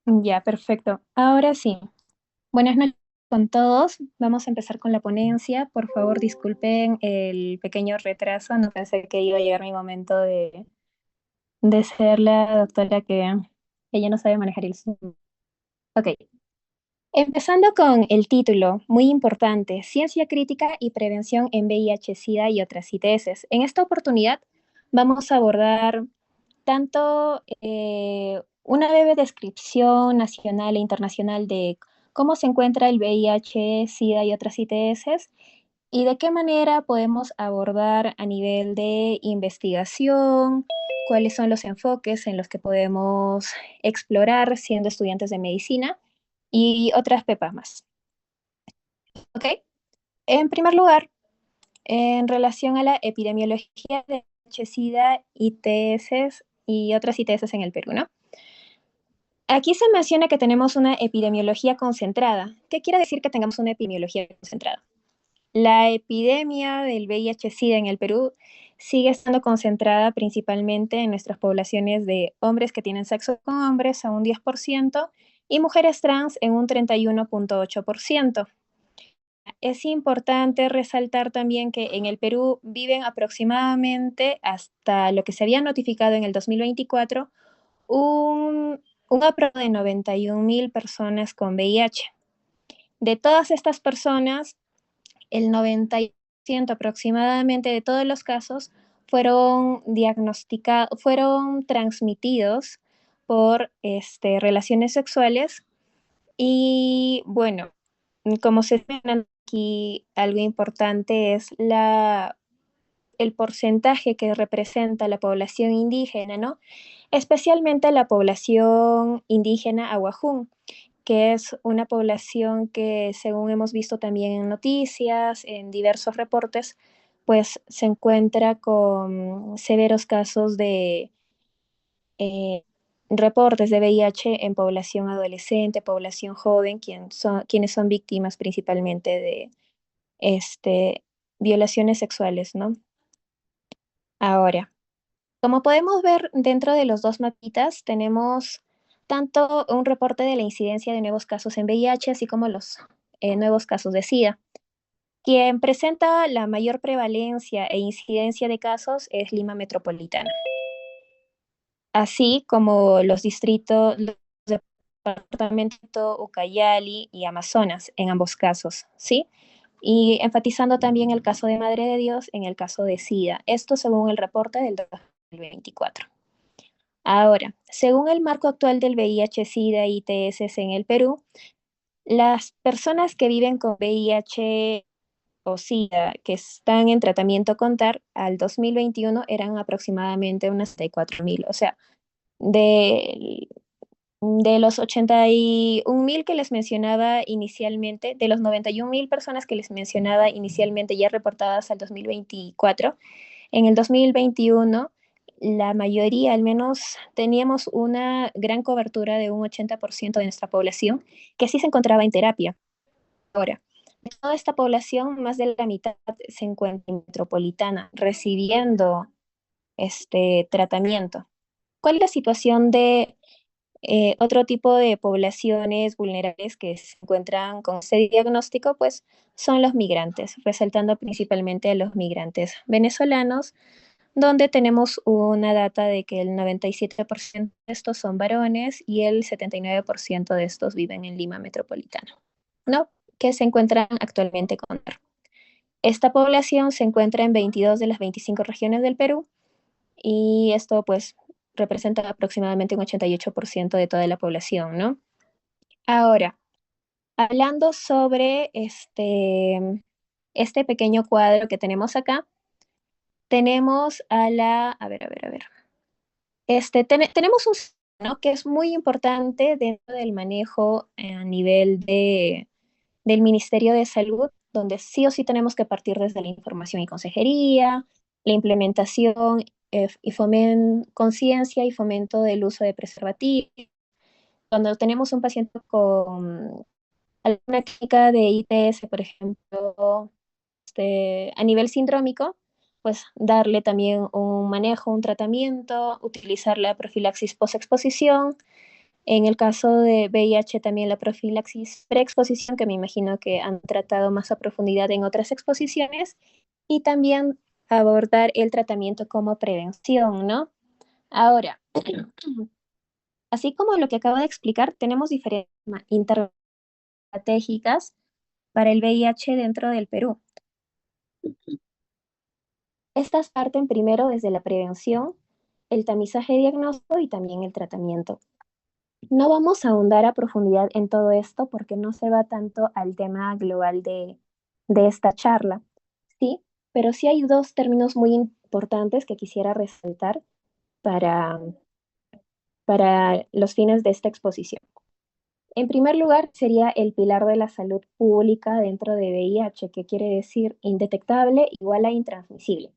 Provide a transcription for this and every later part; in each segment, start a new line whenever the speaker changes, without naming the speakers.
Ya, perfecto. Ahora sí. Buenas noches con todos. Vamos a empezar con la ponencia. Por favor, disculpen el pequeño retraso. No pensé que iba a llegar mi momento de ser la doctora que ella no sabe manejar el Zoom. Ok. Empezando con el título, muy importante, Ciencia crítica y prevención en VIH, SIDA y otras ITS. En esta oportunidad vamos a abordar tanto una breve descripción nacional e internacional de cómo se encuentra el VIH, SIDA y otras ITS y de qué manera podemos abordar a nivel de investigación, cuáles son los enfoques en los que podemos explorar siendo estudiantes de medicina y otras pepas más. ¿Ok? En primer lugar, en relación a la epidemiología de VIH, SIDA, ITS y otras ITS en el Perú, ¿no? Aquí se menciona que tenemos una epidemiología concentrada. ¿Qué quiere decir que tengamos una epidemiología concentrada? La epidemia del VIH-Sida en el Perú sigue estando concentrada principalmente en nuestras poblaciones de hombres que tienen sexo con hombres a un 10% y mujeres trans en un 31.8%. Es importante resaltar también que en el Perú viven aproximadamente, hasta lo que se había notificado en el 2024, un aproximadamente de 91.000 personas con VIH. De todas estas personas, el 90% aproximadamente de todos los casos fueron diagnosticados, fueron transmitidos por relaciones sexuales. Y bueno, como se ve aquí, algo importante es el porcentaje que representa la población indígena, ¿no? Especialmente la población indígena Aguajún, que es una población que, según hemos visto también en noticias, en diversos reportes, pues se encuentra con severos casos de eh, reportes de VIH en población adolescente, población joven, quienes son víctimas principalmente de este, violaciones sexuales, ¿no? Ahora, como podemos ver dentro de los dos mapitas, tenemos tanto un reporte de la incidencia de nuevos casos en VIH, así como los nuevos casos de SIDA. Quien presenta la mayor prevalencia e incidencia de casos es Lima Metropolitana, así como los distritos, los departamentos Ucayali y Amazonas en ambos casos, ¿sí? Y enfatizando también el caso de Madre de Dios en el caso de SIDA, esto según el reporte del 2024. Ahora, según el marco actual del VIH, SIDA y ITS en el Perú, las personas que viven con VIH o SIDA que están en tratamiento con TAR al 2021 eran aproximadamente unas 64.000. O sea, de, de los 81.000 que les mencionaba inicialmente, de los 91.000 personas que les mencionaba inicialmente ya reportadas al 2024, en el 2021 la mayoría, al menos, teníamos una gran cobertura de un 80% de nuestra población que sí se encontraba en terapia. Ahora, de toda esta población, más de la mitad se encuentra en metropolitana recibiendo este tratamiento. ¿Cuál es la situación de otro tipo de poblaciones vulnerables que se encuentran con este diagnóstico? Pues son los migrantes, resaltando principalmente a los migrantes venezolanos, donde tenemos una data de que el 97% de estos son varones y el 79% de estos viven en Lima Metropolitana, ¿no? Que se encuentran actualmente con R. Esta población se encuentra en 22 de las 25 regiones del Perú y esto pues representa aproximadamente un 88% de toda la población, ¿no? Ahora, hablando sobre este pequeño cuadro que tenemos acá, tenemos a ver, tenemos un, ¿no? Que es muy importante dentro del manejo a nivel del Ministerio de Salud, donde sí o sí tenemos que partir desde la información y consejería, la implementación conciencia y fomento del uso de preservativos. Cuando tenemos un paciente con alguna clínica de ITS, por ejemplo, a nivel sindrómico, pues darle también un manejo, un tratamiento, utilizar la profilaxis post-exposición En el caso de VIH también la profilaxis preexposición, que me imagino que han tratado más a profundidad en otras exposiciones, y también abordar el tratamiento como prevención, ¿no? Ahora, así como lo que acabo de explicar, tenemos diferentes estratégicas para el VIH dentro del Perú. Estas parten primero desde la prevención, el tamizaje diagnóstico y también el tratamiento. No vamos a ahondar a profundidad en todo esto porque no se va tanto al tema global de esta charla, ¿sí? Pero sí hay dos términos muy importantes que quisiera resaltar para, para los fines de esta exposición. En primer lugar, sería el pilar de la salud pública dentro de VIH, que quiere decir indetectable igual a intransmisible.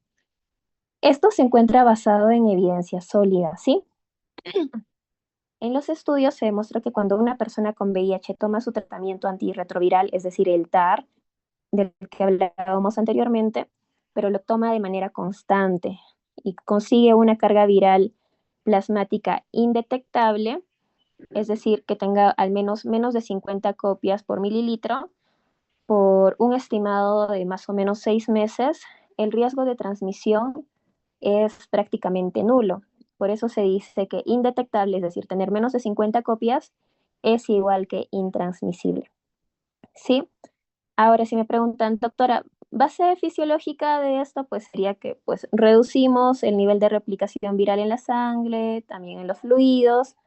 Esto se encuentra basado en evidencia sólida, ¿sí? En los estudios se demostró que cuando una persona con VIH toma su tratamiento antirretroviral, es decir, el TAR, del que hablábamos anteriormente, pero lo toma de manera constante y consigue una carga viral plasmática indetectable, es decir, que tenga al menos de 50 copias por mililitro, por un estimado de más o menos 6 meses, el riesgo de transmisión es prácticamente nulo. Por eso se dice que indetectable, es decir, tener menos de 50 copias, es igual que intransmisible. ¿Sí? Ahora, si me preguntan, doctora, base fisiológica de esto, pues sería que pues, reducimos el nivel de replicación viral en la sangre, también en los fluidos,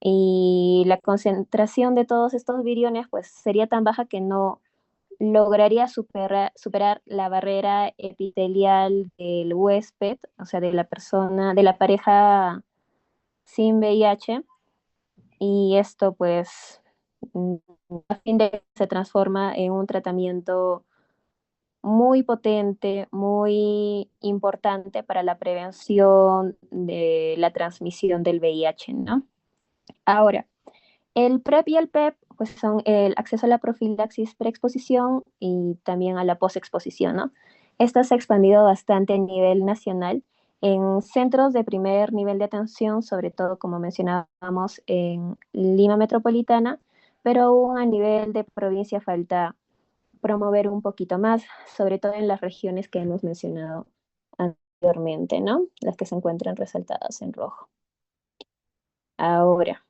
y la concentración de todos estos viriones pues sería tan baja que no lograría superar la barrera epitelial del huésped, o sea, de la persona, de la pareja sin VIH, y esto pues a fin de se transforma en un tratamiento muy potente, muy importante para la prevención de la transmisión del VIH, ¿no? Ahora, el PrEP y el PEP pues son el acceso a la profilaxis preexposición y también a la posexposición, ¿no? Esto se ha expandido bastante a nivel nacional en centros de primer nivel de atención, sobre todo como mencionábamos en Lima Metropolitana, pero aún a nivel de provincia falta promover un poquito más, sobre todo en las regiones que hemos mencionado anteriormente, ¿no? Las que se encuentran resaltadas en rojo. Ahora,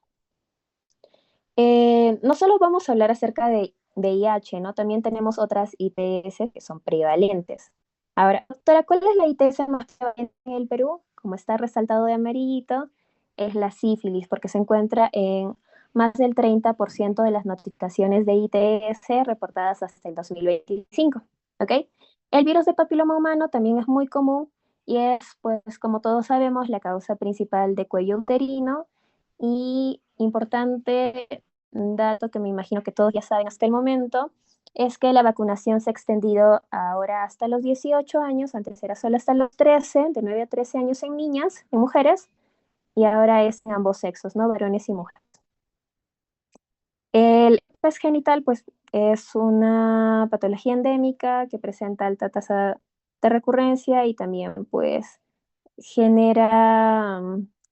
no solo vamos a hablar acerca de VIH, ¿no? También tenemos otras ITS que son prevalentes. Ahora, doctora, ¿cuál es la ITS más prevalente en el Perú? Como está resaltado de amarillito, es la sífilis, porque se encuentra en más del 30% de las notificaciones de ITS reportadas hasta el 2025, ¿ok? El virus de papiloma humano también es muy común y es, pues, como todos sabemos, la causa principal de cuello uterino y importante un dato que me imagino que todos ya saben hasta el momento, es que la vacunación se ha extendido ahora hasta los 18 años, antes era solo hasta los 13, de 9 a 13 años en niñas, en mujeres, y ahora es en ambos sexos, ¿no? Varones y mujeres. El herpes genital, pues, es una patología endémica que presenta alta tasa de recurrencia y también, pues, genera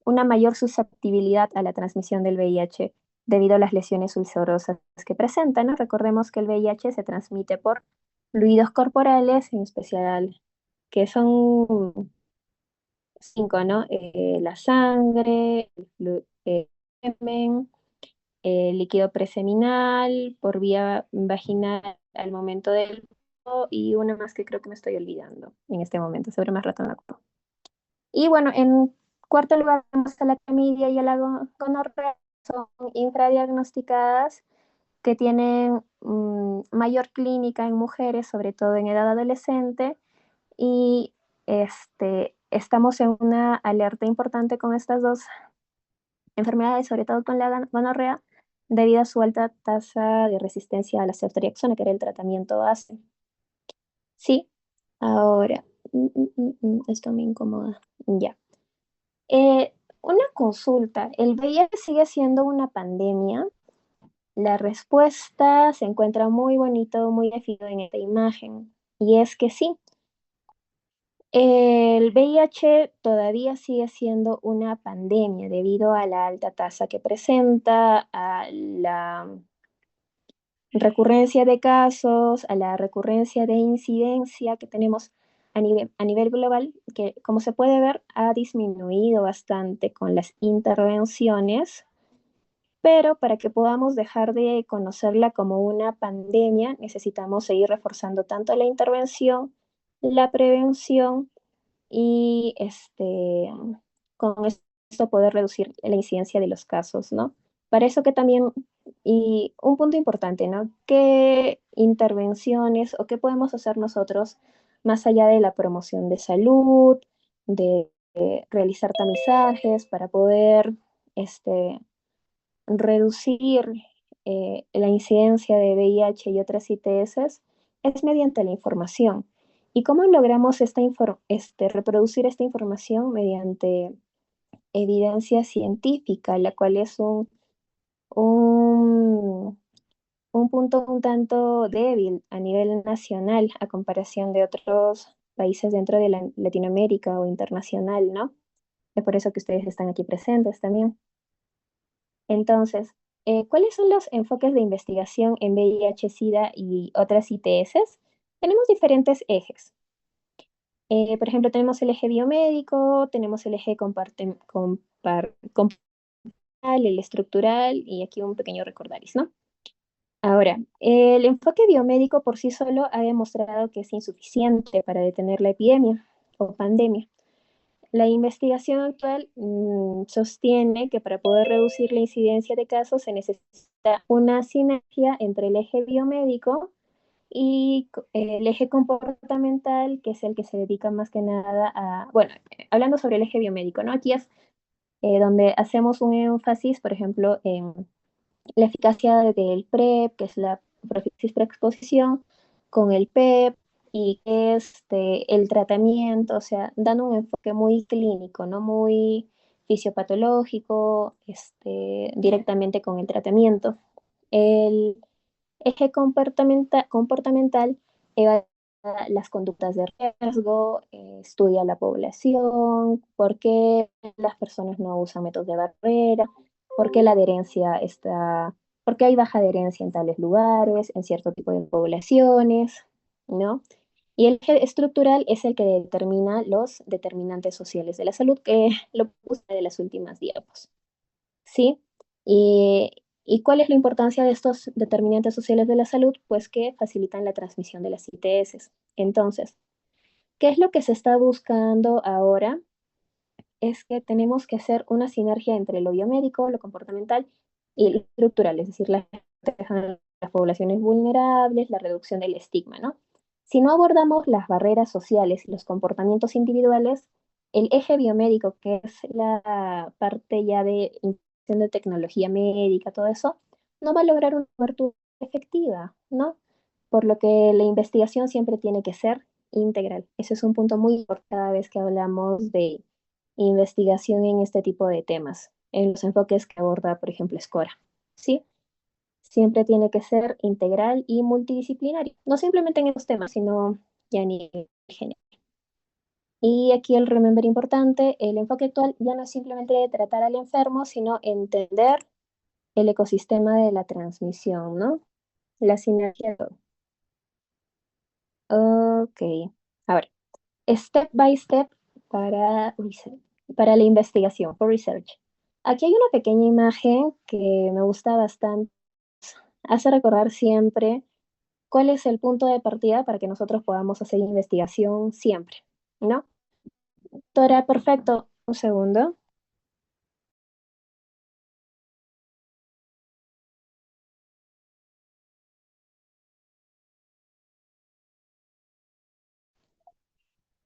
una mayor susceptibilidad a la transmisión del VIH debido a las lesiones ulcerosas que presenta, ¿no? Recordemos que el VIH se transmite por fluidos corporales, en especial que son 5, ¿no? La sangre, el semen, el líquido preseminal, por vía vaginal al momento del parto, y una más que creo que me estoy olvidando en este momento, sobre más rato me acuerdo. Y bueno, en cuarto lugar tenemos a la clamidia y a la gonorrea, son infradiagnosticadas que tienen mayor clínica en mujeres, sobre todo en edad adolescente, y estamos en una alerta importante con estas dos enfermedades, sobre todo con la gonorrea, debido a su alta tasa de resistencia a la ceftriaxona, que era el tratamiento base. Sí, ahora, esto me incomoda. Ya. Una consulta, ¿el VIH sigue siendo una pandemia? La respuesta se encuentra muy bonito, muy definido en esta imagen, y es que sí. El VIH todavía sigue siendo una pandemia debido a la alta tasa que presenta, a la recurrencia de casos, a la recurrencia de incidencia que tenemos a nivel global, que como se puede ver ha disminuido bastante con las intervenciones, pero para que podamos dejar de conocerla como una pandemia, necesitamos seguir reforzando tanto la intervención, la prevención y con esto poder reducir la incidencia de los casos, ¿no? Para eso que también, y un punto importante, ¿no? ¿Qué intervenciones o qué podemos hacer nosotros más allá de la promoción de salud, de realizar tamizajes para poder reducir la incidencia de VIH y otras ITS es mediante la información. ¿Y cómo logramos reproducir esta información? Mediante evidencia científica, la cual es un, un punto un tanto débil a nivel nacional a comparación de otros países dentro de Latinoamérica o internacional, ¿no? Es por eso que ustedes están aquí presentes también. Entonces, ¿cuáles son los enfoques de investigación en VIH, SIDA y otras ITS? Tenemos diferentes ejes. Por ejemplo, tenemos el eje biomédico, tenemos el eje compartimental, el estructural y aquí un pequeño recordaris, ¿no? Ahora, el enfoque biomédico por sí solo ha demostrado que es insuficiente para detener la epidemia o pandemia. La investigación actual sostiene que para poder reducir la incidencia de casos se necesita una sinergia entre el eje biomédico y el eje comportamental, que es el que se dedica más que nada a, bueno, hablando sobre el eje biomédico, ¿no? Aquí es donde hacemos un énfasis, por ejemplo, en la eficacia del PrEP, que es la profilaxis preexposición, con el PEP y el tratamiento, o sea, dando un enfoque muy clínico, ¿no? Muy fisiopatológico, directamente con el tratamiento. El eje comportamental evalúa las conductas de riesgo, estudia la población, por qué las personas no usan métodos de barrera, por qué la adherencia está, por qué hay baja adherencia en tales lugares, en cierto tipo de poblaciones, ¿no? Y el eje estructural es el que determina los determinantes sociales de la salud, que lo puse de las últimas diapos. ¿Sí? Y, ¿Y cuál es la importancia de estos determinantes sociales de la salud? Pues que facilitan la transmisión de las ITS. Entonces, ¿qué es lo que se está buscando ahora? Es que tenemos que hacer una sinergia entre lo biomédico, lo comportamental y lo estructural, es decir, las poblaciones vulnerables, la reducción del estigma, ¿no? Si no abordamos las barreras sociales y los comportamientos individuales, el eje biomédico, que es la parte ya de introducción de tecnología médica, todo eso, no va a lograr una cobertura efectiva, ¿no? Por lo que la investigación siempre tiene que ser integral. Ese es un punto muy importante cada vez que hablamos de investigación en este tipo de temas, en los enfoques que aborda, por ejemplo, SCORA. ¿Sí? Siempre tiene que ser integral y multidisciplinario, no simplemente en estos temas, sino ya a nivel general. Y aquí el remember importante, el enfoque actual ya no es simplemente tratar al enfermo, sino entender el ecosistema de la transmisión, ¿no? La sinergia. Ok. Ahora, step by step para la investigación, for research. Aquí hay una pequeña imagen que me gusta bastante. Hace recordar siempre cuál es el punto de partida para que nosotros podamos hacer investigación siempre, ¿no? Todo era perfecto. Un segundo.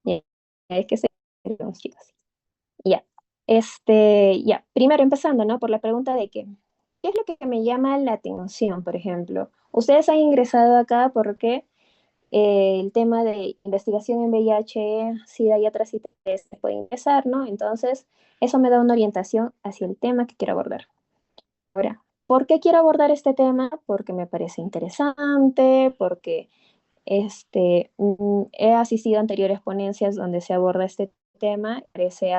Ya, es que se los chicos. Ya. Ya. Primero empezando, ¿no? Por la pregunta de ¿qué es lo que me llama la atención, por ejemplo? Ustedes han ingresado acá porque el tema de investigación en VIH, SIDA y otras ITS se puede ingresar, ¿no? Entonces, eso me da una orientación hacia el tema que quiero abordar. Ahora, ¿por qué quiero abordar este tema? Porque me parece interesante, porque He asistido a anteriores ponencias donde se aborda este tema, parece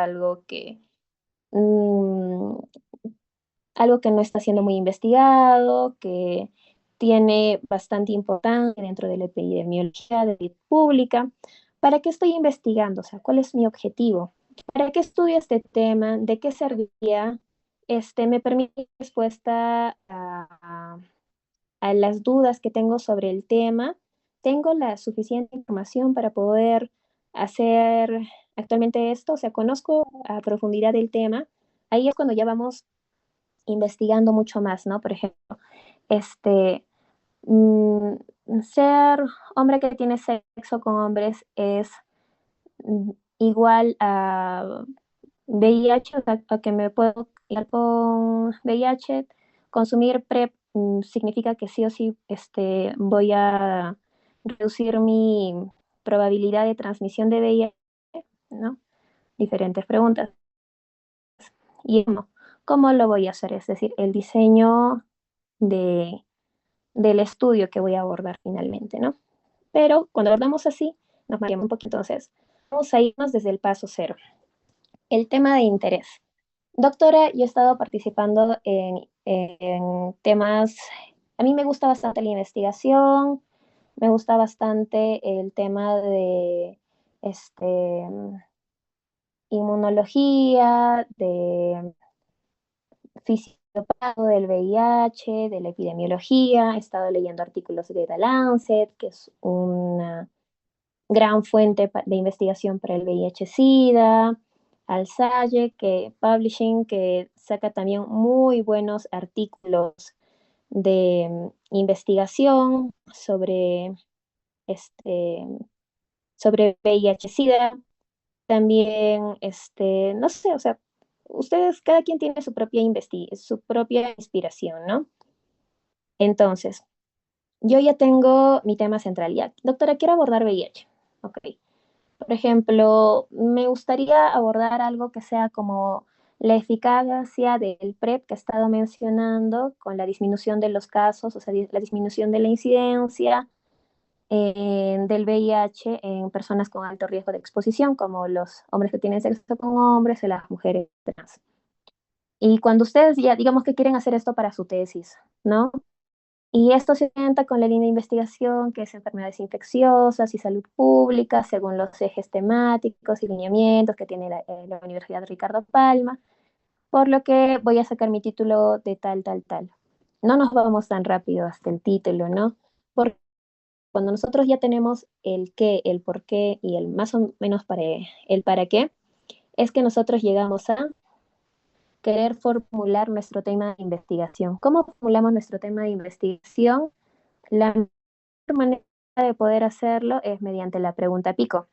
mm, algo que no está siendo muy investigado, que tiene bastante importancia dentro de la epidemiología de salud pública. ¿Para qué estoy investigando? O sea, ¿cuál es mi objetivo? ¿Para qué estudio este tema? ¿De qué serviría? Me permite respuesta a las dudas que tengo sobre el tema. Tengo la suficiente información para poder hacer actualmente esto, o sea, conozco a profundidad el tema. Ahí es cuando ya vamos investigando mucho más, ¿no? Por ejemplo, este, mm, ser hombre que tiene sexo con hombres es igual a VIH, o sea, a que me puedo ir con VIH, consumir PrEP significa que sí o sí voy a reducir mi probabilidad de transmisión de VIH, ¿no? Diferentes preguntas. Y ¿cómo lo voy a hacer? Es decir, el diseño de, del estudio que voy a abordar finalmente, ¿no? Pero cuando abordamos así, nos mareamos un poquito. Entonces, vamos a irnos desde el paso cero. El tema de interés. Doctora, yo he estado participando en temas, a mí me gusta bastante la investigación, me gusta bastante el tema de inmunología, de fisiopatología del VIH, de la epidemiología. He estado leyendo artículos de The Lancet, que es una gran fuente de investigación para el VIH-Sida, Alsace, que Publishing, que saca también muy buenos artículos de investigación este, sobre VIH-Sida. También, no sé, o sea, ustedes, cada quien tiene su propia inspiración, ¿no? Entonces, yo ya tengo mi tema central. Ya, doctora, quiero abordar VIH. Ok. Por ejemplo, me gustaría abordar algo que sea como la eficacia del PrEP que he estado mencionando, con la disminución de los casos, o sea, la disminución de la incidencia del VIH en personas con alto riesgo de exposición, como los hombres que tienen sexo con hombres y las mujeres trans. Y cuando ustedes ya digamos que quieren hacer esto para su tesis, ¿no? Y esto se orienta con la línea de investigación que es enfermedades infecciosas y salud pública, según los ejes temáticos y lineamientos que tiene la Universidad Ricardo Palma, por lo que voy a sacar mi título de tal, tal, tal. No nos vamos tan rápido hasta el título, ¿no? Porque cuando nosotros ya tenemos el qué, el por qué y el más o menos el para qué, es que nosotros llegamos a querer formular nuestro tema de investigación. ¿Cómo formulamos nuestro tema de investigación? La mejor manera de poder hacerlo es mediante la pregunta pico.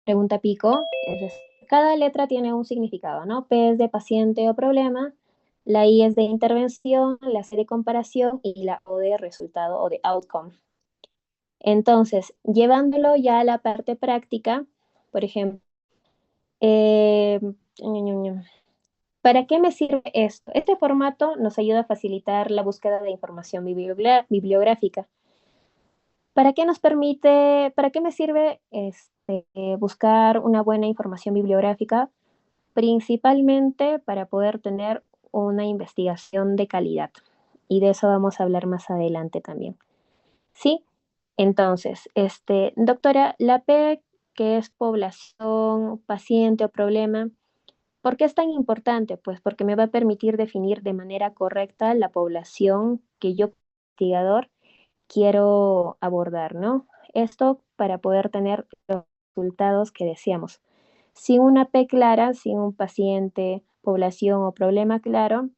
Pregunta pico, cada letra tiene un significado, ¿no? P es de paciente o problema, la I es de intervención, la C de comparación y la O de resultado o de outcome. Entonces, llevándolo ya a la parte práctica, por ejemplo, eh, ¿para qué me sirve esto? Este formato nos ayuda a facilitar la búsqueda de información bibliográfica. ¿Para qué nos permite, para qué me sirve buscar una buena información bibliográfica? Principalmente para poder tener una investigación de calidad. Y de eso vamos a hablar más adelante también. ¿Sí? Entonces, doctora, la P, que es población, paciente o problema, ¿por qué es tan importante? Pues porque me va a permitir definir de manera correcta la población que yo, investigador, quiero abordar, ¿no? Esto para poder tener los resultados que deseamos. Sin una P clara, sin un paciente, población o problema claro,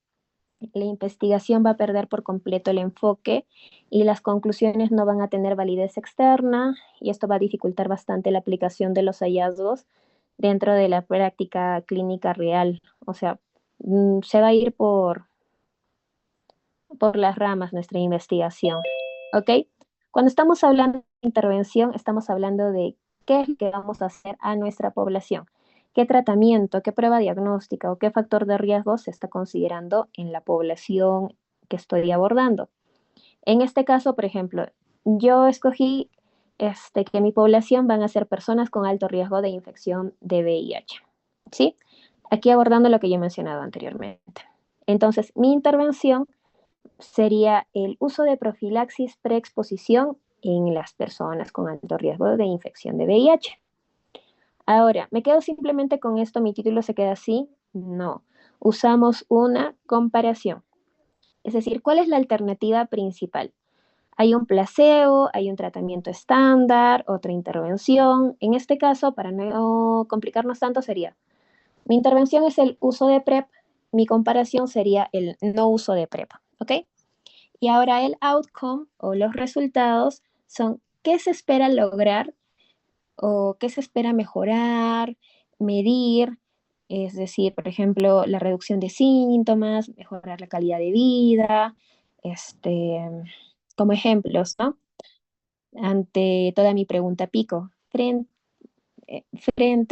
la investigación va a perder por completo el enfoque y las conclusiones no van a tener validez externa y esto va a dificultar bastante la aplicación de los hallazgos dentro de la práctica clínica real. O sea, se va a ir por las ramas nuestra investigación. ¿Ok? Cuando estamos hablando de intervención, estamos hablando de qué es lo que vamos a hacer a nuestra población, qué tratamiento, qué prueba diagnóstica o qué factor de riesgo se está considerando en la población que estoy abordando. En este caso, por ejemplo, yo escogí que mi población van a ser personas con alto riesgo de infección de VIH, ¿sí? Aquí abordando lo que yo he mencionado anteriormente. Entonces, mi intervención sería el uso de profilaxis preexposición en las personas con alto riesgo de infección de VIH. Ahora, ¿me quedo simplemente con esto? ¿Mi título se queda así? No. Usamos una comparación. Es decir, ¿cuál es la alternativa principal? Hay un placebo, hay un tratamiento estándar, otra intervención. En este caso, para no complicarnos tanto, sería, mi intervención es el uso de PrEP, mi comparación sería el no uso de PrEP, ¿ok? Y ahora el outcome o los resultados son qué se espera lograr o qué se espera mejorar, medir, es decir, por ejemplo, la reducción de síntomas, mejorar la calidad de vida, este, como ejemplos, ¿no? Ante toda mi pregunta pico, frente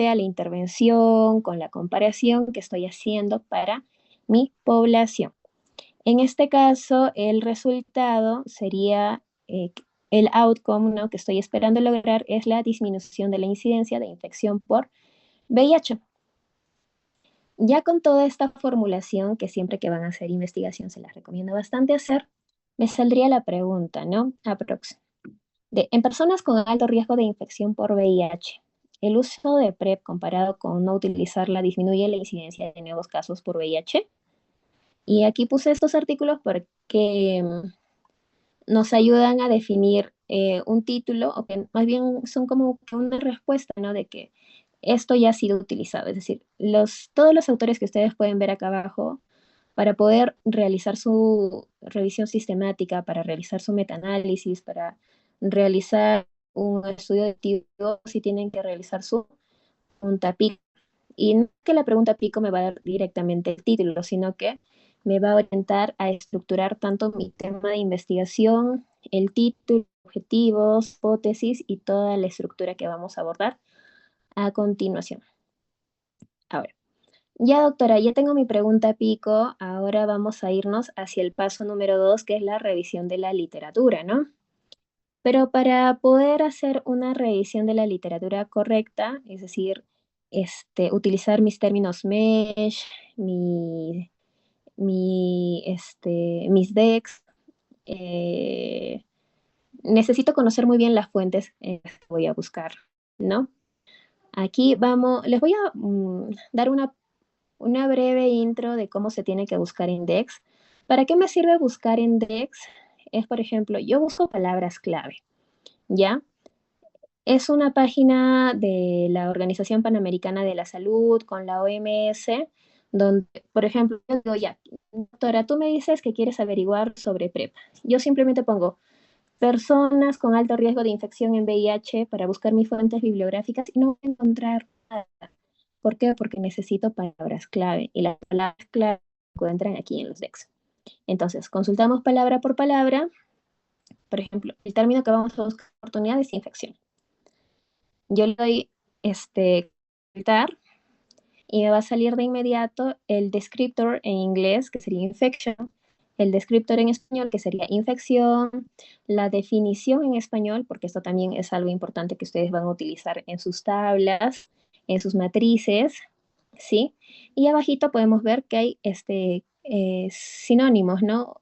a la intervención, con la comparación que estoy haciendo para mi población. En este caso, el resultado sería el outcome, ¿no?, que estoy esperando lograr es la disminución de la incidencia de infección por VIH. Ya con toda esta formulación, que siempre que van a hacer investigación se las recomiendo bastante hacer, me saldría la pregunta, ¿no? En personas con alto riesgo de infección por VIH, ¿el uso de PrEP comparado con no utilizarla disminuye la incidencia de nuevos casos por VIH? Y aquí puse estos artículos porque nos ayudan a definir un título, o que más bien son como una respuesta, ¿no? De que esto ya ha sido utilizado. Es decir, todos los autores que ustedes pueden ver acá abajo, para poder realizar su revisión sistemática, para realizar su metaanálisis, para realizar un estudio de tipo, si tienen que realizar su pregunta pico. Y no es que la pregunta pico me va a dar directamente el título, sino que me va a orientar a estructurar tanto mi tema de investigación, el título, objetivos, hipótesis y toda la estructura que vamos a abordar a continuación. Ahora, ya doctora, ya tengo mi pregunta pico, ahora vamos a irnos hacia el paso número 2, que es la revisión de la literatura, ¿no? Pero para poder hacer una revisión de la literatura correcta, es decir, utilizar mis términos MESH, mis DEX, eh, necesito conocer muy bien las fuentes que voy a buscar, ¿no? Aquí vamos, les voy a dar una breve intro de cómo se tiene que buscar index. ¿Para qué me sirve buscar index? Es, por ejemplo, yo uso palabras clave, ¿ya? Es una página de la Organización Panamericana de la Salud con la OMS, donde, por ejemplo, yo digo, ya, doctora, tú me dices que quieres averiguar sobre PrEP. Yo simplemente pongo personas con alto riesgo de infección en VIH para buscar mis fuentes bibliográficas y no voy a encontrar nada. ¿Por qué? Porque necesito palabras clave y las palabras clave se encuentran aquí en los DEX. Entonces, consultamos palabra por palabra. Por ejemplo, el término que vamos a buscar oportunidad es infección. Yo le doy consultar y me va a salir de inmediato el descriptor en inglés, que sería infection, el descriptor en español, que sería infección, la definición en español, porque esto también es algo importante que ustedes van a utilizar en sus tablas, en sus matrices, ¿sí? Y abajito podemos ver que hay sinónimos, ¿no?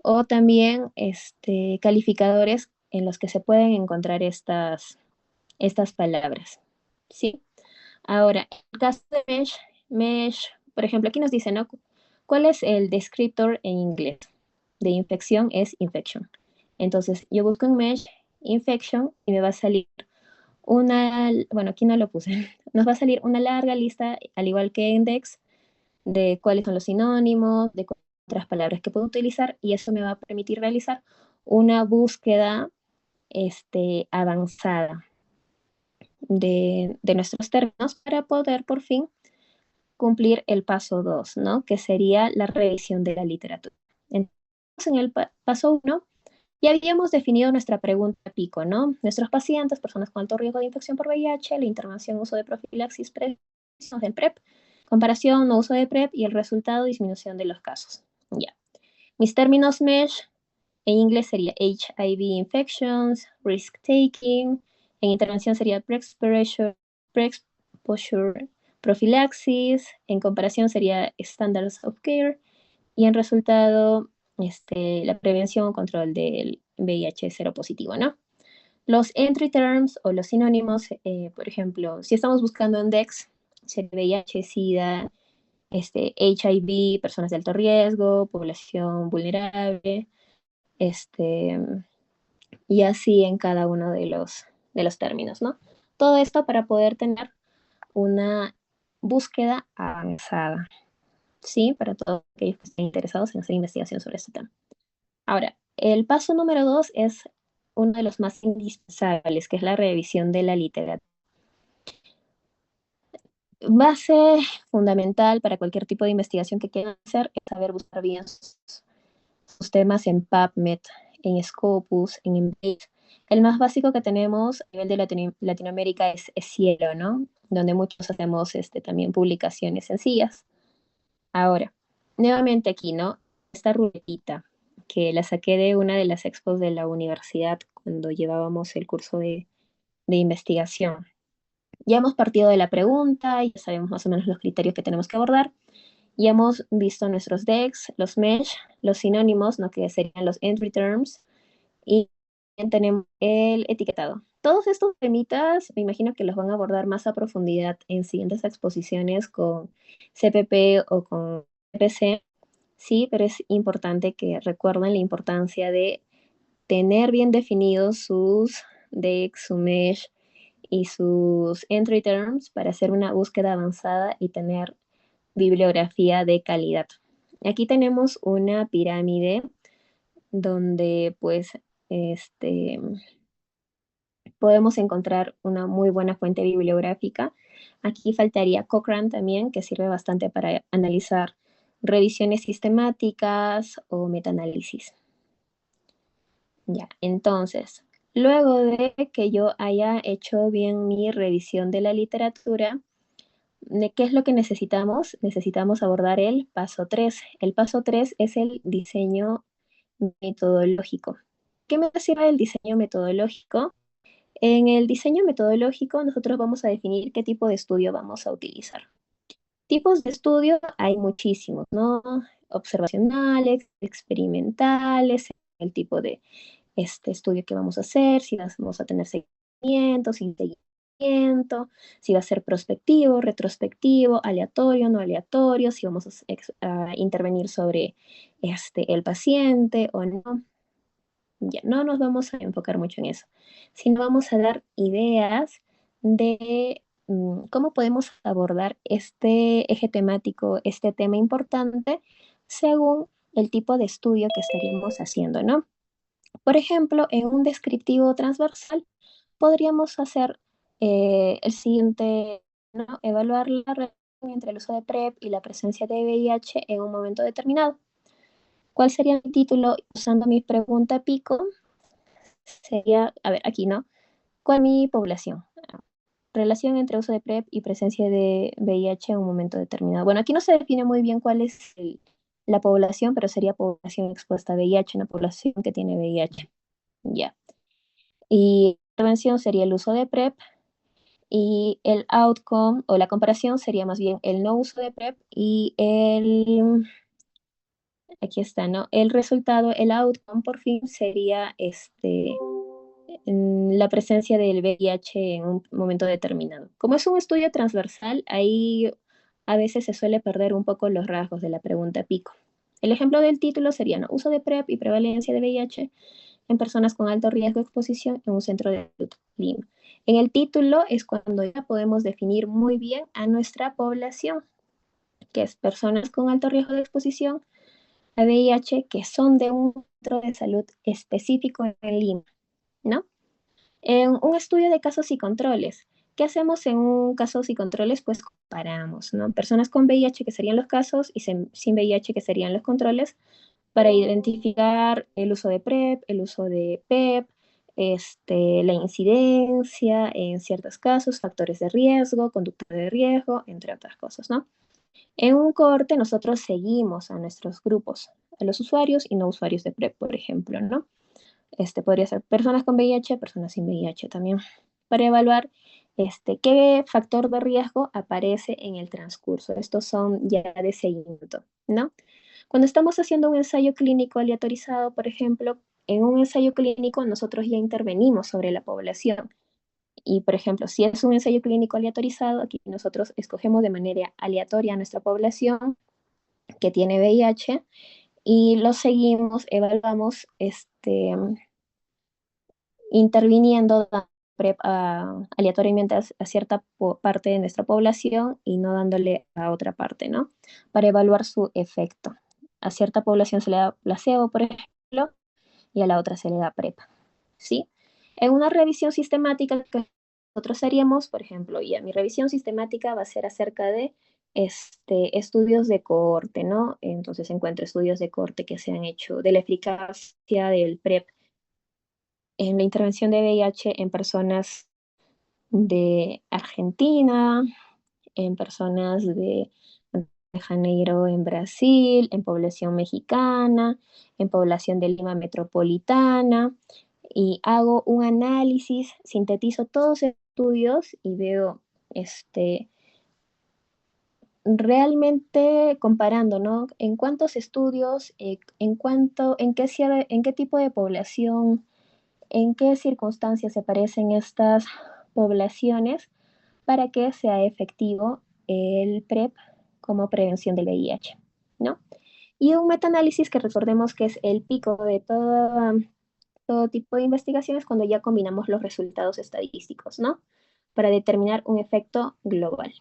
O también calificadores en los que se pueden encontrar estas palabras, ¿sí? Ahora, en el caso de mesh, por ejemplo, aquí nos dice, ¿no? ¿Cuál es el descriptor en inglés? De infección es infection. Entonces, yo busco en mesh, infection, y me va a salir bueno, aquí no lo puse, nos va a salir una larga lista, al igual que index, de cuáles son los sinónimos, de otras palabras que puedo utilizar, y eso me va a permitir realizar una búsqueda avanzada de nuestros términos para poder por fin cumplir el paso 2, ¿no? Que sería la revisión de la literatura. Entonces, en el paso 1, ya habíamos definido nuestra pregunta pico, ¿no? Nuestros pacientes, personas con alto riesgo de infección por VIH, la intervención, uso de profilaxis del PrEP, comparación, no uso de PrEP y el resultado, disminución de los casos. Ya. Mis términos MESH En inglés sería HIV infections, risk taking. En intervención sería pre-exposure prophylaxis. En comparación sería standards of care. Y en resultado, la prevención o control del VIH cero positivo, ¿no? Los entry terms o los sinónimos, por ejemplo, si estamos buscando en DEX, sería VIH, SIDA, HIV, personas de alto riesgo, población vulnerable, este, y así en cada uno de los términos, ¿no? Todo esto para poder tener una búsqueda avanzada, ¿sí? Para todos aquellos que estén interesados en hacer investigación sobre este tema. Ahora, el paso número 2 es uno de los más indispensables, que es la revisión de la literatura. Base fundamental para cualquier tipo de investigación que quieran hacer es saber buscar bien sus temas en PubMed, en Scopus, en Embase. El más básico que tenemos a nivel de Latinoamérica es Cielo, ¿no? Donde muchos hacemos también publicaciones sencillas. Ahora, nuevamente aquí, ¿no? Esta ruletita que la saqué de una de las expos de la universidad cuando llevábamos el curso de investigación. Ya hemos partido de la pregunta, ya sabemos más o menos los criterios que tenemos que abordar. Ya hemos visto nuestros DEX, los mesh, los sinónimos, ¿no? Que serían los entry terms, y también tenemos el etiquetado. Todos estos temitas me imagino que los van a abordar más a profundidad en siguientes exposiciones con CPP o con CPC, sí, pero es importante que recuerden la importancia de tener bien definidos sus DEX, su mesh y sus entry terms para hacer una búsqueda avanzada y tener bibliografía de calidad. Aquí tenemos una pirámide donde pues podemos encontrar una muy buena fuente bibliográfica. Aquí faltaría Cochrane también, que sirve bastante para analizar revisiones sistemáticas o metaanálisis. Ya, entonces, luego de que yo haya hecho bien mi revisión de la literatura, ¿de qué es lo que necesitamos? Necesitamos abordar el paso 3. El paso 3 es el diseño metodológico. ¿Qué me sirve el diseño metodológico? En el diseño metodológico nosotros vamos a definir qué tipo de estudio vamos a utilizar. Tipos de estudio hay muchísimos, ¿no? Observacionales, experimentales, el tipo de este estudio que vamos a hacer, si vamos a tener seguimiento, sin seguimiento, si va a ser prospectivo, retrospectivo, aleatorio, no aleatorio, si vamos a intervenir sobre el paciente o no. Ya no nos vamos a enfocar mucho en eso, sino vamos a dar ideas de cómo podemos abordar este eje temático, este tema importante, según el tipo de estudio que estaríamos haciendo, ¿no? Por ejemplo, en un descriptivo transversal podríamos hacer el siguiente, ¿no? Evaluar la relación entre el uso de PrEP y la presencia de VIH en un momento determinado. ¿Cuál sería el título? Usando mi pregunta pico, sería, a ver, aquí, ¿no? ¿Cuál es mi población? Relación entre uso de PrEP y presencia de VIH en un momento determinado. Bueno, aquí no se define muy bien cuál es la población, pero sería población expuesta a VIH, una población que tiene VIH. Ya. Y la intervención sería el uso de PrEP y el outcome o la comparación sería más bien el no uso de PrEP y aquí está, ¿no? El resultado, el outcome por fin sería la presencia del VIH en un momento determinado. Como es un estudio transversal, ahí a veces se suele perder un poco los rasgos de la pregunta pico. El ejemplo del título sería, ¿no? Uso de PrEP y prevalencia de VIH en personas con alto riesgo de exposición en un centro de salud Lima. En el título es cuando ya podemos definir muy bien a nuestra población, que es personas con alto riesgo de exposición a VIH que son de un centro de salud específico en Lima, ¿no? En un estudio de casos y controles. ¿Qué hacemos en un casos y controles? Pues comparamos, ¿no? Personas con VIH que serían los casos y sin VIH que serían los controles para identificar el uso de PrEP, el uso de PEP, la incidencia en ciertos casos, factores de riesgo, conducta de riesgo, entre otras cosas, ¿no? En un corte nosotros seguimos a nuestros grupos, a los usuarios y no usuarios de PrEP, por ejemplo, ¿no? Podría ser personas con VIH, personas sin VIH también, para evaluar qué factor de riesgo aparece en el transcurso. Estos son ya de seguimiento, ¿no? Cuando estamos haciendo un ensayo clínico aleatorizado, por ejemplo, en un ensayo clínico nosotros ya intervenimos sobre la población. Y, por ejemplo, si es un ensayo clínico aleatorizado, aquí nosotros escogemos de manera aleatoria a nuestra población que tiene VIH y lo seguimos, evaluamos, interviniendo aleatoriamente a cierta parte de nuestra población y no dándole a otra parte, ¿no? Para evaluar su efecto. A cierta población se le da placebo, por ejemplo, y a la otra se le da PrEP, ¿sí? En una revisión sistemática que nosotros haríamos, por ejemplo, ya mi revisión sistemática va a ser acerca de estudios de cohorte, ¿no? Entonces encuentro estudios de cohorte que se han hecho de la eficacia del PrEP en la intervención de VIH en personas de Argentina, en personas de Janeiro en Brasil, en población mexicana, en población de Lima metropolitana, y hago un análisis, sintetizo todos los estudios y veo realmente comparando, ¿no? En cuántos estudios, en qué tipo de población, en qué circunstancias se parecen estas poblaciones para que sea efectivo el PrEP como prevención del VIH, ¿no? Y un metaanálisis que recordemos que es el pico de todo tipo de investigaciones cuando ya combinamos los resultados estadísticos, ¿no? Para determinar un efecto global.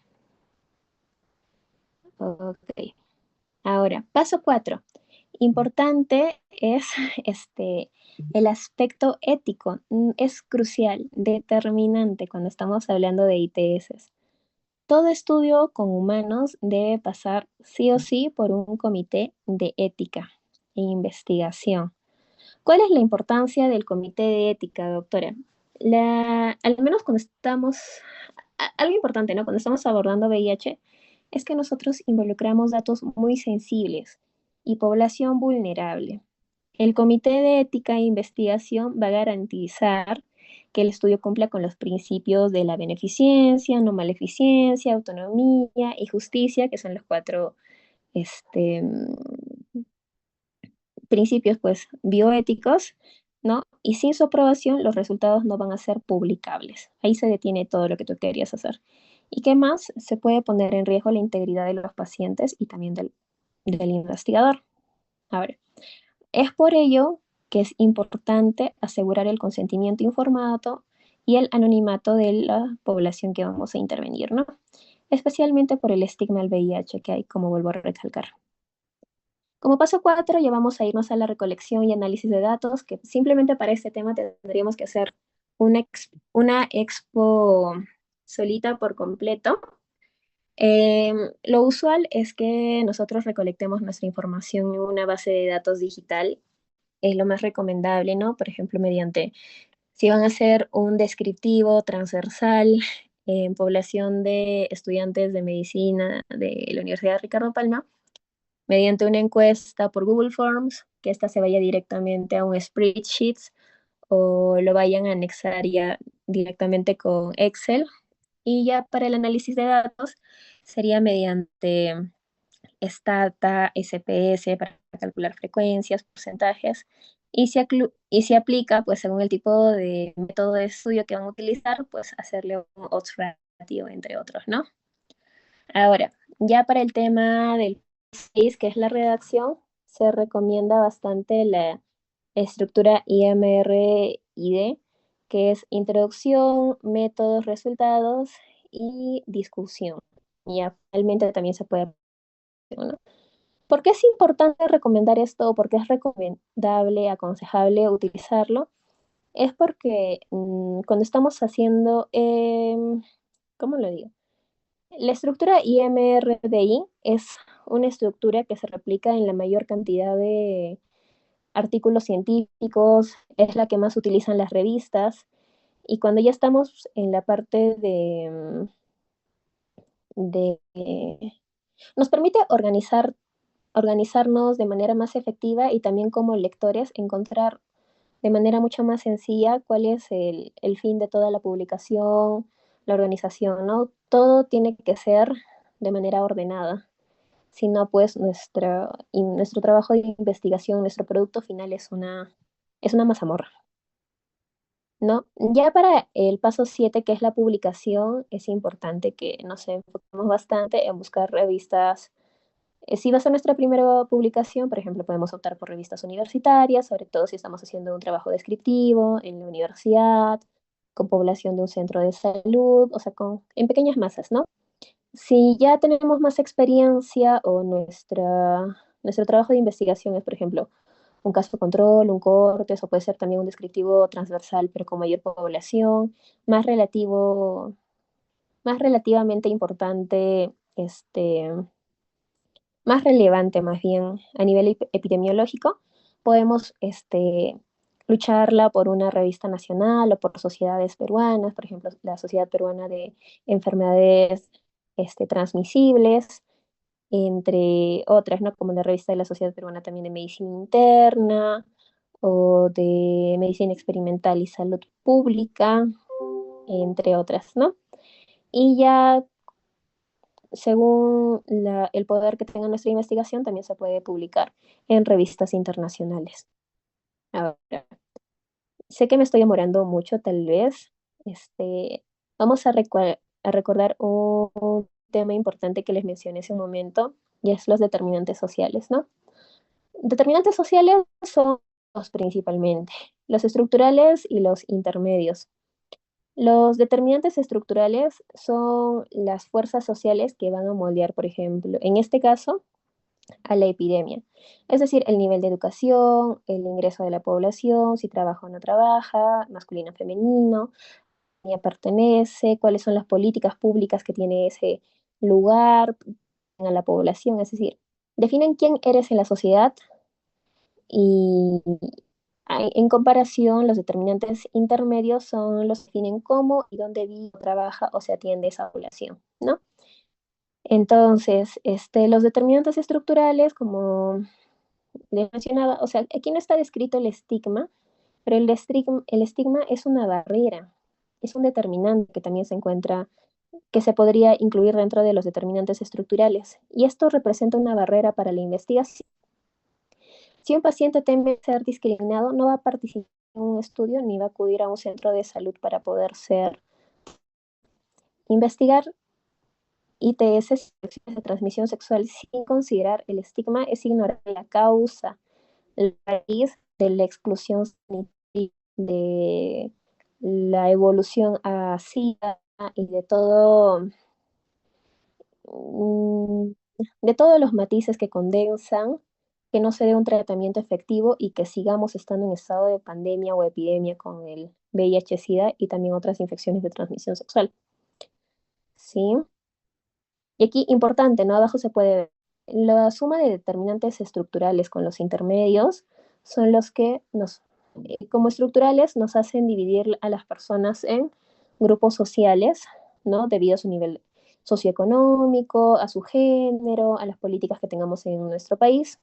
Ok. Ahora, paso 4. Importante es el aspecto ético. Es crucial, determinante cuando estamos hablando de ITS. Todo estudio con humanos debe pasar sí o sí por un comité de ética e investigación. ¿Cuál es la importancia del comité de ética, doctora? Al menos cuando estamos, algo importante, ¿no? Cuando estamos abordando VIH, es que nosotros involucramos datos muy sensibles y población vulnerable. El comité de ética e investigación va a garantizar que el estudio cumpla con los principios de la beneficencia, no maleficencia, autonomía y justicia, que son los cuatro este, principios pues bioéticos, ¿no? Y sin su aprobación los resultados no van a ser publicables. Ahí se detiene todo lo que tú querías hacer. ¿Y qué más? Se puede poner en riesgo la integridad de los pacientes y también del investigador. Ahora, es por ello que es importante asegurar el consentimiento informado y el anonimato de la población que vamos a intervenir, ¿no? Especialmente por el estigma al VIH que hay, como vuelvo a recalcar. Como paso 4, ya vamos a irnos a la recolección y análisis de datos, que simplemente para este tema tendríamos que hacer una expo solita por completo. Lo usual es que nosotros recolectemos nuestra información en una base de datos digital. Es lo más recomendable, ¿no? Por ejemplo, si van a hacer un descriptivo transversal en población de estudiantes de medicina de la Universidad Ricardo Palma, mediante una encuesta por Google Forms, que ésta se vaya directamente a un spreadsheet o lo vayan a anexar ya directamente con Excel. Y ya para el análisis de datos sería mediante Stata, SPS para calcular frecuencias, porcentajes, y se aplica, pues según el tipo de método de estudio que van a utilizar, pues hacerle un odds ratio, entre otros, ¿no? Ahora, ya para el tema del 6, que es la redacción, se recomienda bastante la estructura IMR-ID, que es introducción, métodos, resultados y discusión. Y actualmente también se puede, ¿no? ¿Por qué es importante recomendar esto? ¿Por qué es recomendable, aconsejable utilizarlo? Es porque cuando estamos haciendo, ¿cómo lo digo? La estructura IMRDI es una estructura que se replica en la mayor cantidad de artículos científicos, es la que más utilizan las revistas, y cuando ya estamos en la parte de nos permite organizar organizarnos de manera más efectiva y también como lectores encontrar de manera mucho más sencilla cuál es el fin de toda la publicación, la organización, ¿no? Todo tiene que ser de manera ordenada. Si no, pues nuestro trabajo de investigación, nuestro producto final es una mazamorra, ¿no? Ya para el paso 7 que es la publicación, es importante que nos enfoquemos bastante en buscar revistas. Si va a ser nuestra primera publicación, por ejemplo, podemos optar por revistas universitarias, sobre todo si estamos haciendo un trabajo descriptivo en la universidad, con población de un centro de salud, o sea, en pequeñas masas, ¿no? Si ya tenemos más experiencia o nuestro trabajo de investigación es, por ejemplo, un caso control, un cortes, o puede ser también un descriptivo transversal, pero con mayor población, más relativo, más relativamente importante, más relevante más bien a nivel epidemiológico, podemos lucharla por una revista nacional o por sociedades peruanas, por ejemplo, la Sociedad Peruana de Enfermedades Transmisibles, entre otras, ¿no? Como la revista de la Sociedad Peruana también de Medicina Interna o de Medicina Experimental y Salud Pública, entre otras, ¿no? Y ya según el poder que tenga nuestra investigación, también se puede publicar en revistas internacionales. Ahora, sé que me estoy demorando mucho, tal vez. Vamos a recordar un tema importante que les mencioné hace un momento, y es los determinantes sociales, ¿no? Determinantes sociales son dos principalmente, los estructurales y los intermedios. Los determinantes estructurales son las fuerzas sociales que van a moldear, por ejemplo, en este caso, a la epidemia. Es decir, el nivel de educación, el ingreso de la población, si trabaja o no trabaja, masculino o femenino, a quién pertenece, cuáles son las políticas públicas que tiene ese lugar a la población. Es decir, definen quién eres en la sociedad y en comparación, los determinantes intermedios son los que definen cómo y dónde vive, trabaja o se atiende esa población, ¿no? Entonces, los determinantes estructurales, como les mencionaba, o sea, aquí no está descrito el estigma, pero el estigma es una barrera, es un determinante que también se encuentra, que se podría incluir dentro de los determinantes estructurales. Y esto representa una barrera para la investigación. Si un paciente teme ser discriminado, no va a participar en un estudio ni va a acudir a un centro de salud para poder ser investigar. ITS de transmisión sexual sin considerar el estigma es ignorar la causa, la raíz de la exclusión sanitaria, de la evolución a SIDA y mm, de todos los matices que condensan, que no se dé un tratamiento efectivo y que sigamos estando en estado de pandemia o epidemia con el VIH-Sida y también otras infecciones de transmisión sexual. ¿Sí? Y aquí, importante, ¿no? Abajo se puede ver. La suma de determinantes estructurales con los intermedios son los que como estructurales, nos hacen dividir a las personas en grupos sociales, ¿no? Debido a su nivel socioeconómico, a su género, a las políticas que tengamos en nuestro país.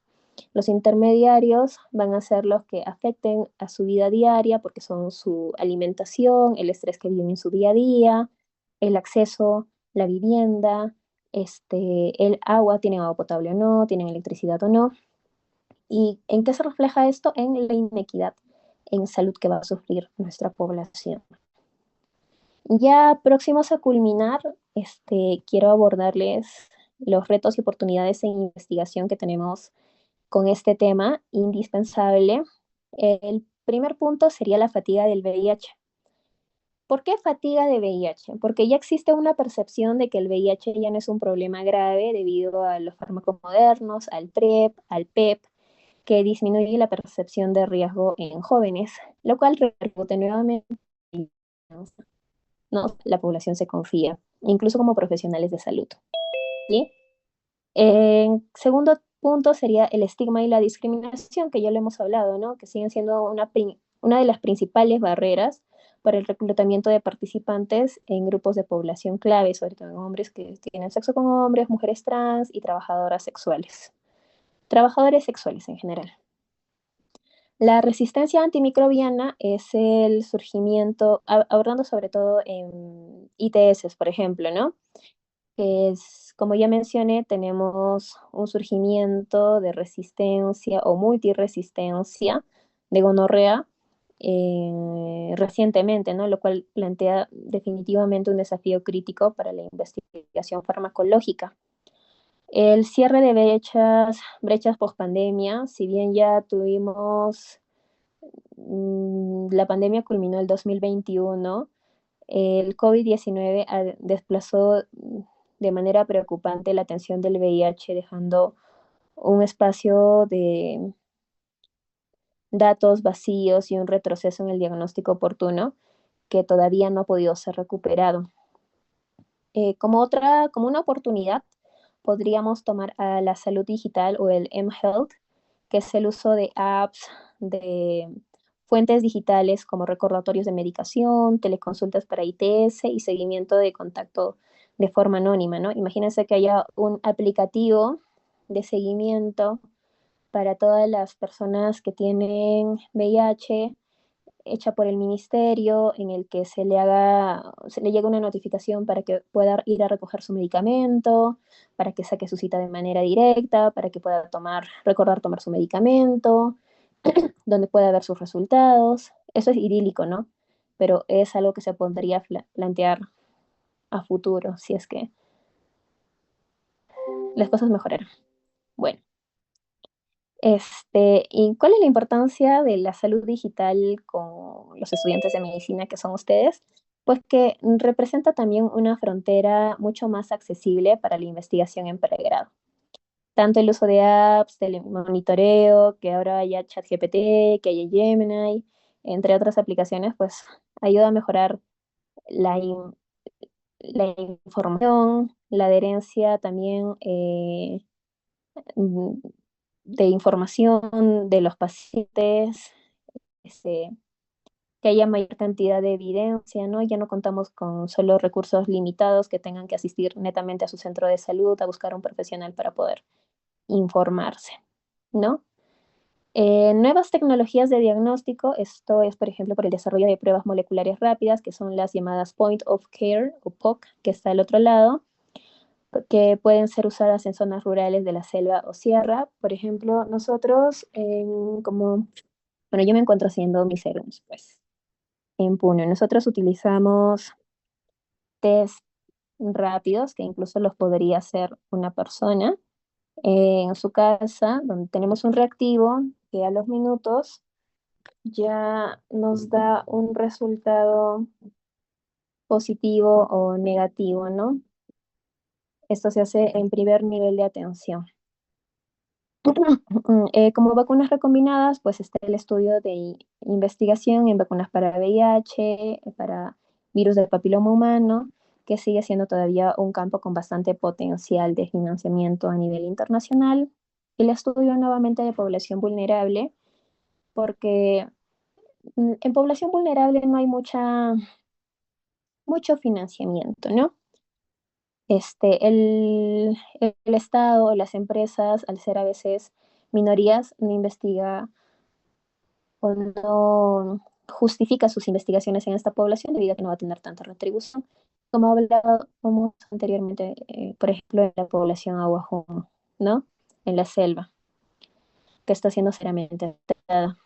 Los intermediarios van a ser los que afecten a su vida diaria porque son su alimentación, el estrés que viven en su día a día, el acceso, la vivienda, el agua, tienen agua potable o no, tienen electricidad o no. ¿Y en qué se refleja esto? En la inequidad en salud que va a sufrir nuestra población. Ya próximos a culminar, quiero abordarles los retos y oportunidades en investigación que tenemos con este tema indispensable. El primer punto sería la fatiga del VIH. ¿Por qué fatiga de VIH? Porque ya existe una percepción de que el VIH ya no es un problema grave debido a los fármacos modernos, al PrEP, al PEP, que disminuye la percepción de riesgo en jóvenes, lo cual repercute nuevamente en ¿no? La población se confía, incluso como profesionales de salud. ¿Sí? En segundo punto sería el estigma y la discriminación, que ya lo hemos hablado, ¿no? Que siguen siendo una de las principales barreras para el reclutamiento de participantes en grupos de población clave, sobre todo en hombres que tienen sexo con hombres, mujeres trans y trabajadoras sexuales. trabajadores sexuales en general. La resistencia antimicrobiana es el surgimiento, abordando sobre todo en ITS, por ejemplo, ¿no? Que es, como ya mencioné, tenemos un surgimiento de resistencia o multiresistencia de gonorrea recientemente, ¿no? Lo cual plantea definitivamente un desafío crítico para la investigación farmacológica. El cierre de brechas post pandemia, si bien ya tuvimos, la pandemia culminó el 2021, el COVID-19 desplazó de manera preocupante la atención del VIH, dejando un espacio de datos vacíos y un retroceso en el diagnóstico oportuno que todavía no ha podido ser recuperado. Como una oportunidad, podríamos tomar a la salud digital o el mHealth, que es el uso de apps, de fuentes digitales como recordatorios de medicación, teleconsultas para ITS y seguimiento de contacto de forma anónima, ¿no? Imagínense que haya un aplicativo de seguimiento para todas las personas que tienen VIH hecha por el ministerio, en el que se le llega una notificación para que pueda ir a recoger su medicamento, para que saque su cita de manera directa, para que pueda recordar tomar su medicamento, donde pueda ver sus resultados. Eso es idílico, ¿no? Pero es algo que se podría plantear a futuro, si es que las cosas mejoraran. Bueno, ¿y cuál es la importancia de la salud digital con los estudiantes de medicina que son ustedes? Pues que representa también una frontera mucho más accesible para la investigación en pregrado. Tanto el uso de apps, de monitoreo, que ahora haya ChatGPT, que haya Gemini, entre otras aplicaciones, pues ayuda a mejorar la, in- la información, la adherencia también mm, de información de los pacientes, este, que haya mayor cantidad de evidencia, ¿no? Ya no contamos con solo recursos limitados que tengan que asistir netamente a su centro de salud a buscar un profesional para poder informarse, ¿no? Nuevas tecnologías de diagnóstico, esto es, por ejemplo, por el desarrollo de pruebas moleculares rápidas, que son las llamadas Point of Care o POC, que está al otro lado, que pueden ser usadas en zonas rurales de la selva o sierra. Por ejemplo, nosotros, bueno, yo me encuentro haciendo mis serums, pues, en Puno. Nosotros utilizamos test rápidos, que incluso los podría hacer una persona en su casa, donde tenemos un reactivo que a los minutos ya nos da un resultado positivo o negativo, ¿no? Esto se hace en primer nivel de atención. Como vacunas recombinadas, pues está el estudio de investigación en vacunas para VIH, para virus del papiloma humano, que sigue siendo todavía un campo con bastante potencial de financiamiento a nivel internacional. El estudio nuevamente de población vulnerable, porque en población vulnerable no hay mucho financiamiento, ¿no? El Estado o las empresas, al ser a veces minorías, no investiga o no justifica sus investigaciones en esta población debido a que no va a tener tanta retribución. Como hablábamos anteriormente, por ejemplo, en la población Aguajún, ¿no? En la selva, que está siendo seriamente afectada.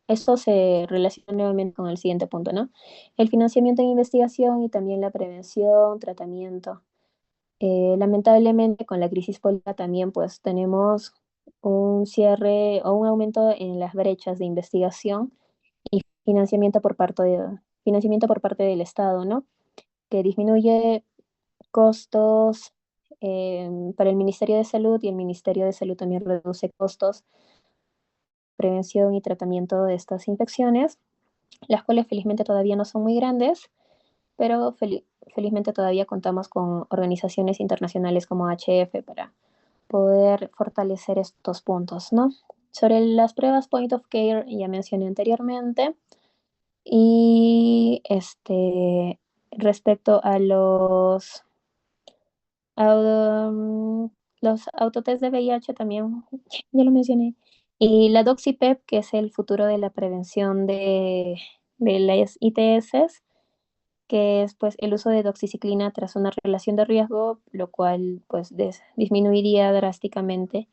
Esto se relaciona nuevamente con el siguiente punto, ¿no? El financiamiento en investigación y también la prevención, tratamiento. Lamentablemente, con la crisis política también, pues tenemos un cierre o un aumento en las brechas de investigación y financiamiento por parte del Estado, ¿no? Que disminuye costos para el Ministerio de Salud y el Ministerio de Salud también reduce costos, prevención y tratamiento de estas infecciones, las cuales felizmente todavía no son muy grandes, pero felizmente todavía contamos con organizaciones internacionales como HF para poder fortalecer estos puntos, ¿no? Sobre las pruebas Point of Care ya mencioné anteriormente. Y respecto a los los autotest de VIH también, ya lo mencioné. Y la Doxipep, que es el futuro de la prevención de las ITS, que es pues el uso de doxiciclina tras una relación de riesgo, lo cual pues disminuiría drásticamente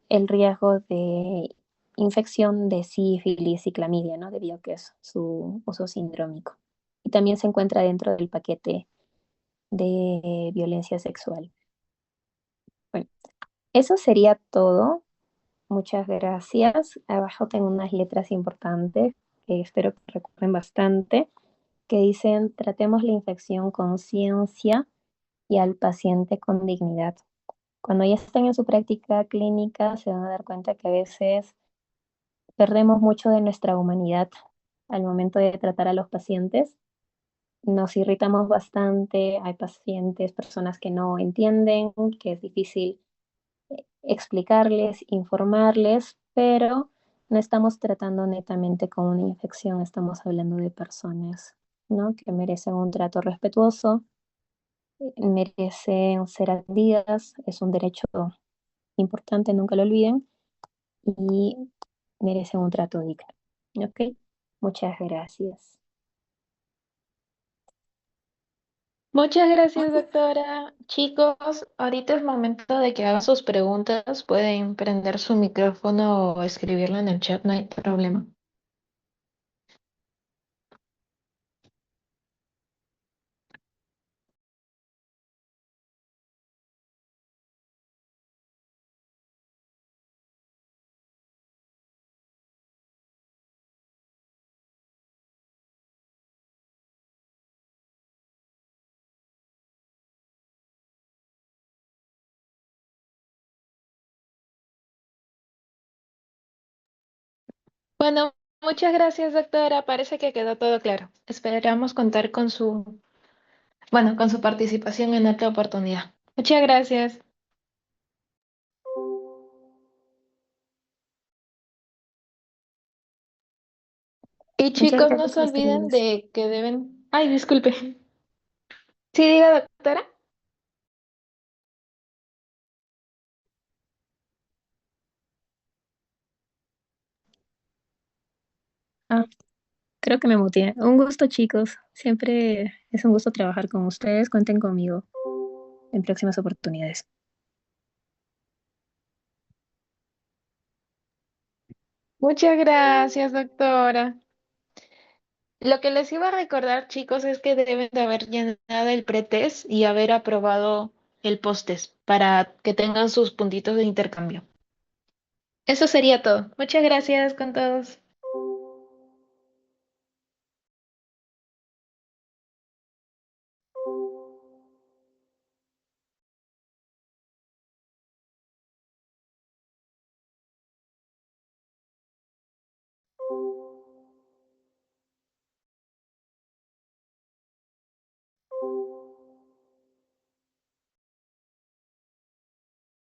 el riesgo de infección de sífilis y clamidia, ¿no? Debido a que es su uso sindrómico. Y también se encuentra dentro del paquete de violencia sexual. Bueno, eso sería todo. Muchas gracias. Abajo tengo unas letras importantes que espero que recuerden bastante, que dicen, tratemos la infección con ciencia y al paciente con dignidad. Cuando ya estén en su práctica clínica, se van a dar cuenta que a veces perdemos mucho de nuestra humanidad al momento de tratar a los pacientes. Nos irritamos bastante, hay pacientes, personas que no entienden, que es difícil explicarles, informarles, pero no estamos tratando netamente con una infección, estamos hablando de personas, ¿no? Que merecen un trato respetuoso, merecen ser atendidas, es un derecho importante, nunca lo olviden, y merecen un trato digno. ¿Ok? Muchas gracias.
Muchas gracias, doctora. Chicos, ahorita es momento de que hagan sus preguntas. Pueden prender su micrófono o escribirlo en el chat, no hay problema. Bueno, muchas gracias, doctora. Parece que quedó todo claro. Esperamos contar con con su participación en otra oportunidad. Muchas gracias. Y
Muchas
chicos, no
gracias
se
a
olviden
ustedes.
de que deben... Ay, disculpe. Sí, diga, doctora.
Ah, creo que me muteé. Un gusto, chicos. Siempre es un gusto trabajar con ustedes. Cuenten conmigo en próximas oportunidades.
Muchas gracias, doctora. Lo que les iba a recordar, chicos, es que deben de haber llenado el pretest y haber aprobado el posttest para que tengan sus puntitos de intercambio. Eso sería todo. Muchas gracias con todos.